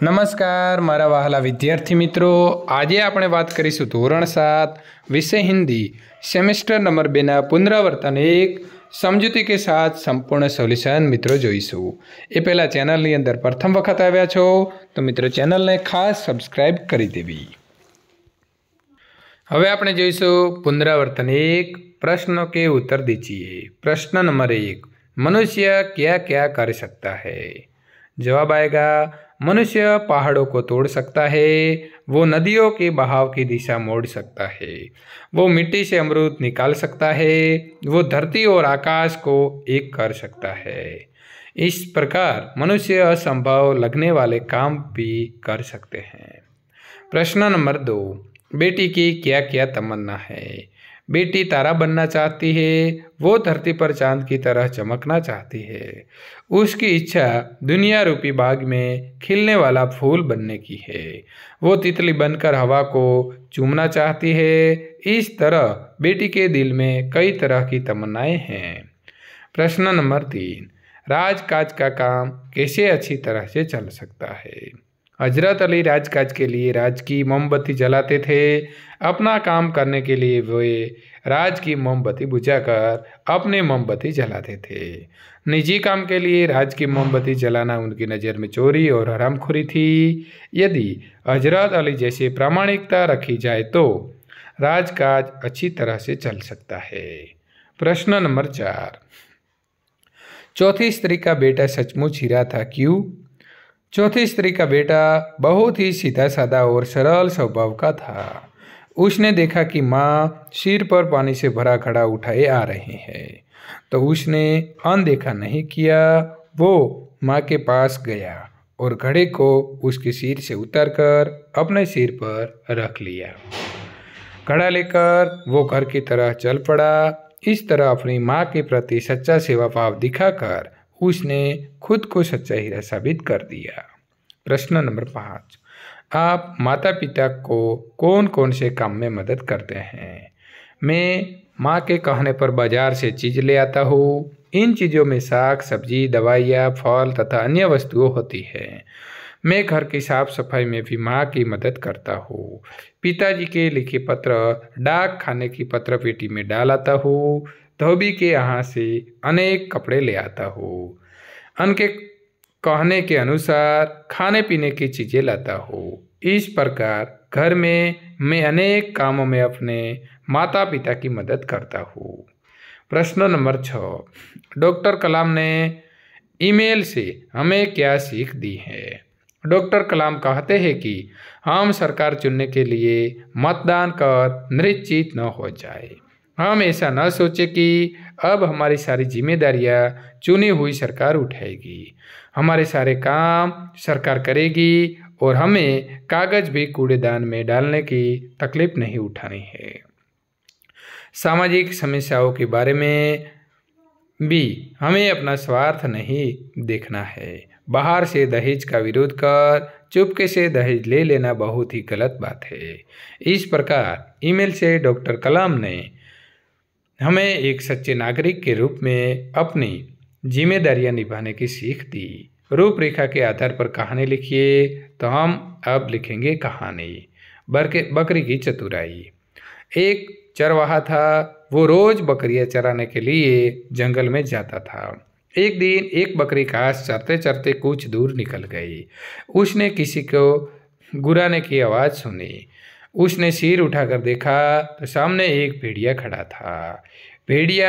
નમસ્કાર મારા વહાલા વિદ્યાર્થી મિત્રો, આજે આપણે વાત કરીશું ધોરણ 7 વિષય हिंदी सेमेस्टर नंबर 2 पुनरावर्तन 1 समझूती के साथ संपूर्ण सोल्यूशन मित्रों જોઈશું। એ પહેલા ચેનલની અંદર પ્રથમ વખત આવ્યા છો તો મિત્રો ચેનલને ખાસ સબસ્ક્રાઇબ કરી દેવી। હવે આપણે જોઈશું પુનરાवर्तन 1 प्रश्नों के उत्तर दीजिए। प्रश्न नंबर 1, मनुष्य क्या क्या कर सकता है? जवाब आएगा, मनुष्य पहाड़ों को तोड़ सकता है, वो नदियों के बहाव की दिशा मोड़ सकता है, वो मिट्टी से अमरूद निकाल सकता है, वो धरती और आकाश को एक कर सकता है। इस प्रकार मनुष्य असंभव लगने वाले काम भी कर सकते हैं। प्रश्न नंबर 2, बेटी की क्या क्या तमन्ना है? बेटी तारा बनना चाहती है, वो धरती पर चांद की तरह चमकना चाहती है, उसकी इच्छा दुनिया रूपी बाग में खिलने वाला फूल बनने की है, वो तितली बनकर हवा को चूमना चाहती है। इस तरह बेटी के दिल में कई तरह की तमन्नाएं हैं। प्रश्न नंबर 3, राजकाज का काम कैसे अच्छी तरह से चल सकता है? हजरत अली राजकाज के लिए राज की मोमबत्ती जलाते थे। अपना काम करने के लिए वे राज की मोमबत्ती बुझाकर अपने मोमबत्ती जलाते थे। निजी काम के लिए राज की मोमबत्ती जलाना उनकी नज़र में चोरी और हरामखोरी थी। यदि हजरत अली जैसी प्रामाणिकता रखी जाए तो राजकाज अच्छी तरह से चल सकता है। प्रश्न नंबर 4, चौथी स्त्री का बेटा सचमुच हीरा था, क्यों? चौथी स्त्री का बेटा बहुत ही सीधा साधा और सरल स्वभाव का था। उसने देखा कि माँ सिर पर पानी से भरा घड़ा उठाए आ रही है, तो उसने अनदेखा नहीं किया। वो माँ के पास गया और घड़े को उसके सिर से उतारकर अपने सिर पर रख लिया। घड़ा लेकर वो घर की तरह चल पड़ा। इस तरह अपनी माँ के प्रति सच्चा सेवा भाव दिखाकर उसने खुद को सच्चा हीरा साबित कर दिया। प्रश्न नंबर 5, आप माता पिता को कौन कौन से काम में मदद करते हैं? मैं माँ के कहने पर बाजार से चीज़ ले आता हूँ। इन चीज़ों में साग सब्जी, दवाइयाँ, फल तथा अन्य वस्तुएं होती हैं। मैं घर की साफ सफाई में भी माँ की मदद करता हूँ। पिताजी के लिखे पत्र डाक खाने की पत्र पेटी में डाल आता हूँ। धोबी के यहाँ से अनेक कपड़े ले आता हूँ। उनके कहने के अनुसार खाने पीने की चीज़ें लाता हूँ। इस प्रकार घर में मैं अनेक कामों में अपने माता पिता की मदद करता हूँ। प्रश्न नंबर 6, डॉक्टर कलाम ने ईमेल से हमें क्या सीख दी है? डॉक्टर कलाम कहते हैं कि हम सरकार चुनने के लिए मतदान कर निश्चित न हो जाए। हम ऐसा न सोचें कि अब हमारी सारी जिम्मेदारियां चुनी हुई सरकार उठाएगी। हमारे सारे काम सरकार करेगी और हमें कागज भी कूड़ेदान में डालने की तकलीफ नहीं उठानी है। सामाजिक समस्याओं के बारे में भी हमें अपना स्वार्थ नहीं देखना है। बाहर से दहेज का विरोध कर चुपके से दहेज ले लेना बहुत ही गलत बात है। इस प्रकार ईमेल से डॉक्टर कलाम ने हमें एक सच्चे नागरिक के रूप में अपनी जिम्मेदारियां निभाने की सीख दी। रूपरेखा के आधार पर कहानी लिखिए। तो हम अब लिखेंगे कहानी बकरी की चतुराई। एक चरवाहा था, वो रोज़ बकरियां चराने के लिए जंगल में जाता था। एक दिन एक बकरी घास चरते चरते कुछ दूर निकल गई। उसने किसी को गुर्राने की आवाज़ सुनी। उसने सिर उठाकर देखा तो सामने एक भेड़िया खड़ा था। भेड़िया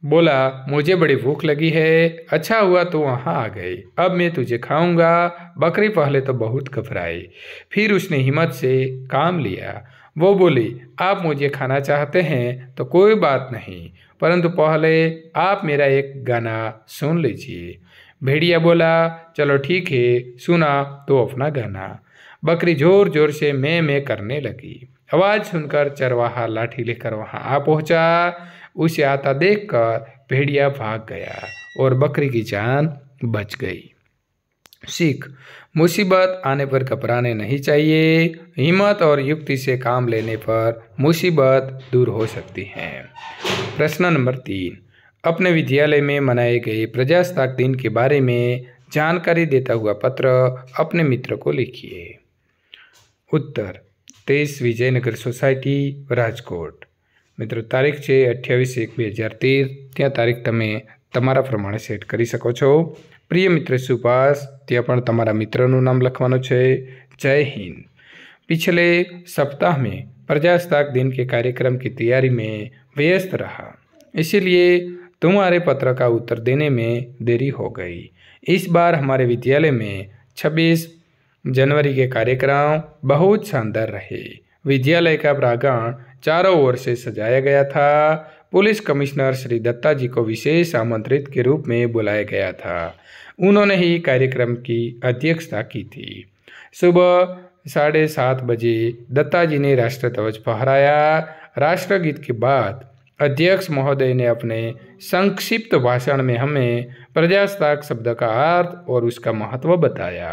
बोला, मुझे बड़ी भूख लगी है, अच्छा हुआ तो वहाँ आ गई, अब मैं तुझे खाऊंगा। बकरी पहले तो बहुत घबराई, फिर उसने हिम्मत से काम लिया। वो बोली, आप मुझे खाना चाहते हैं तो कोई बात नहीं, परंतु पहले आप मेरा एक गाना सुन लीजिए। भेड़िया बोला, चलो ठीक है, सुना तो अपना गाना। बकरी जोर जोर से मैं करने लगी। आवाज़ सुनकर चरवाहा लाठी लेकर वहाँ आ पहुँचा। उसे आता देखकर भेड़िया भाग गया और बकरी की जान बच गई। सीख, मुसीबत आने पर घबराने नहीं चाहिए। हिम्मत और युक्ति से काम लेने पर मुसीबत दूर हो सकती है। प्रश्न नंबर 3, अपने विद्यालय में मनाए गए प्रजासत्ताक दिन के बारे में जानकारी देता हुआ पत्र अपने मित्र को लिखिए। उत्तर 23 विजयनगर सोसायटी राजकोट। मित्रों तारीख છે 28/1/2013। ત્યાં તારીખ તમે તમારા પ્રમાણે સેટ કરી શકો છો। પ્રિય મિત્ર સુભાષ, ત્યાં પણ તમારા મિત્રનું નામ લખવાનું છે। जय हिंद। पिछले सप्ताह में प्रजासत्ताक दिन के कार्यक्रम की तैयारी में व्यस्त रहा, इसीलिए तुम्हारे पत्र का उत्तर देने में देरी हो गई। इस बार हमारे विद्यालय में 26 जनवरी के कार्यक्रम बहुत शानदार रहे। विद्यालय का प्रांगण चारों ओर से सजाया गया था। पुलिस कमिश्नर श्री दत्ता जी को विशेष आमंत्रित के रूप में बुलाया गया था। उन्होंने ही कार्यक्रम की अध्यक्षता की थी। सुबह 7:30 बजे दत्ता जी ने राष्ट्रध्वज फहराया। राष्ट्रगीत के बाद अध्यक्ष महोदय ने अपने संक्षिप्त भाषण में हमें प्रजासत्ताक शब्द का अर्थ और उसका महत्व बताया।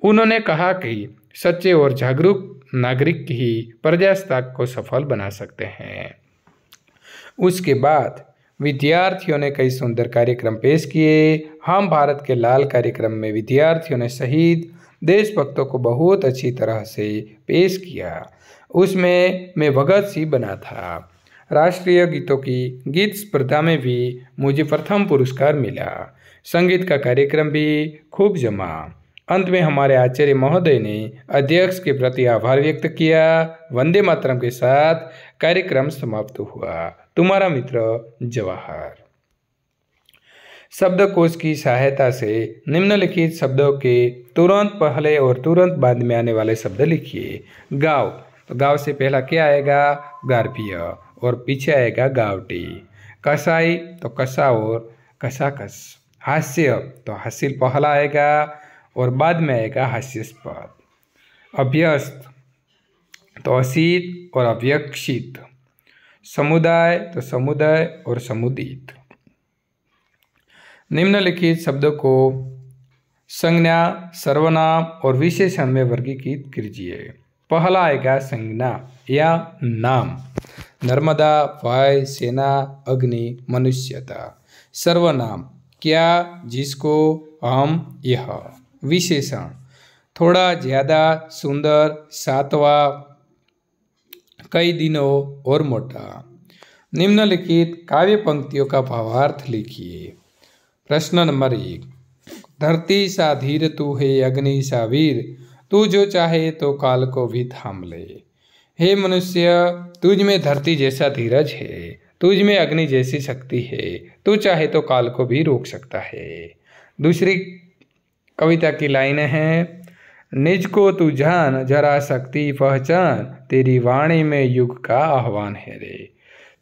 उन्होंने कहा कि सच्चे और जागरूक नागरिक ही प्रजासत्ताक को सफल बना सकते हैं। उसके बाद विद्यार्थियों ने कई सुंदर कार्यक्रम पेश किए। हम भारत के लाल कार्यक्रम में विद्यार्थियों ने शहीद देशभक्तों को बहुत अच्छी तरह से पेश किया। उसमें मैं भगत सिंह बना था। राष्ट्रीय गीतों की गीत स्पर्धा में भी मुझे प्रथम पुरस्कार मिला। संगीत का कार्यक्रम भी खूब जमा। अंत में हमारे आचार्य महोदय ने अध्यक्ष के प्रति आभार व्यक्त किया। वंदे मातरम के साथ कार्यक्रम समाप्त हुआ। तुम्हारा मित्र जवाहर। शब्दकोश की सहायता से निम्नलिखित शब्दों के तुरंत पहले और तुरंत बाद में आने वाले शब्द लिखिए। गाँव, तो गाँव से पहला क्या आएगा? गार्भिय, और पीछे आएगा गावटी। कसाई, तो कसा और कसाकस। हास्य, तो हासिल पहला आएगा और बाद में आएगा हास्यास्पद। अभ्यस्त, तो असित और अव्यक्षित। समुदाय, तो समुदाय और समुदित। निम्नलिखित शब्दों को संज्ञा, सर्वनाम और विशेषण में वर्गीकृत कीजिए। पहला आएगा संज्ञा या नाम। नर्मदा, वायु, सेना, अग्नि, मनुष्यता। सर्वनाम क्या, जिसको, हम, यह। विशेषण थोड़ा, ज़्यादा, सुंदर, सातवां, कई दिनों और मोटा। निम्नलिखित काव्य पंक्तियों का भावार्थ लिखिए। प्रश्न नंबर 1। धरती सा धीर तू है, अग्नि सा वीर, तू जो चाहे तो काल को भी थाम ले। हे मनुष्य, तुझ में धरती जैसा धीरज है, तुझ में अग्नि जैसी शक्ति है, तू चाहे तो काल को भी रोक सकता है। दूसरी कविता की लाइन है, निज को तू जान, जरा शक्ति पहचान, तेरी वाणी में युग का आह्वान है रे।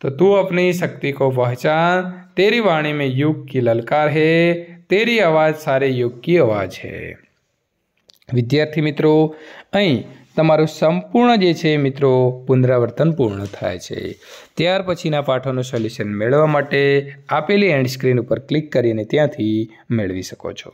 तो तू अपनी शक्ति को पहचान, तेरी वाणी में युग की ललकार है, तेरी आवाज़ सारे युग की आवाज़ है। विद्यार्थी मित्रों, અહીં તમારું સંપૂર્ણ જે છે મિત્રો પુનરાવર્તન પૂર્ણ થાય છે। ત્યાર પછીના પાઠોનું સોલ્યુશન મેળવવા માટે આપેલી એન્ડ સ્ક્રીન ઉપર ક્લિક કરીને ત્યાંથી મેળવી શકો છો।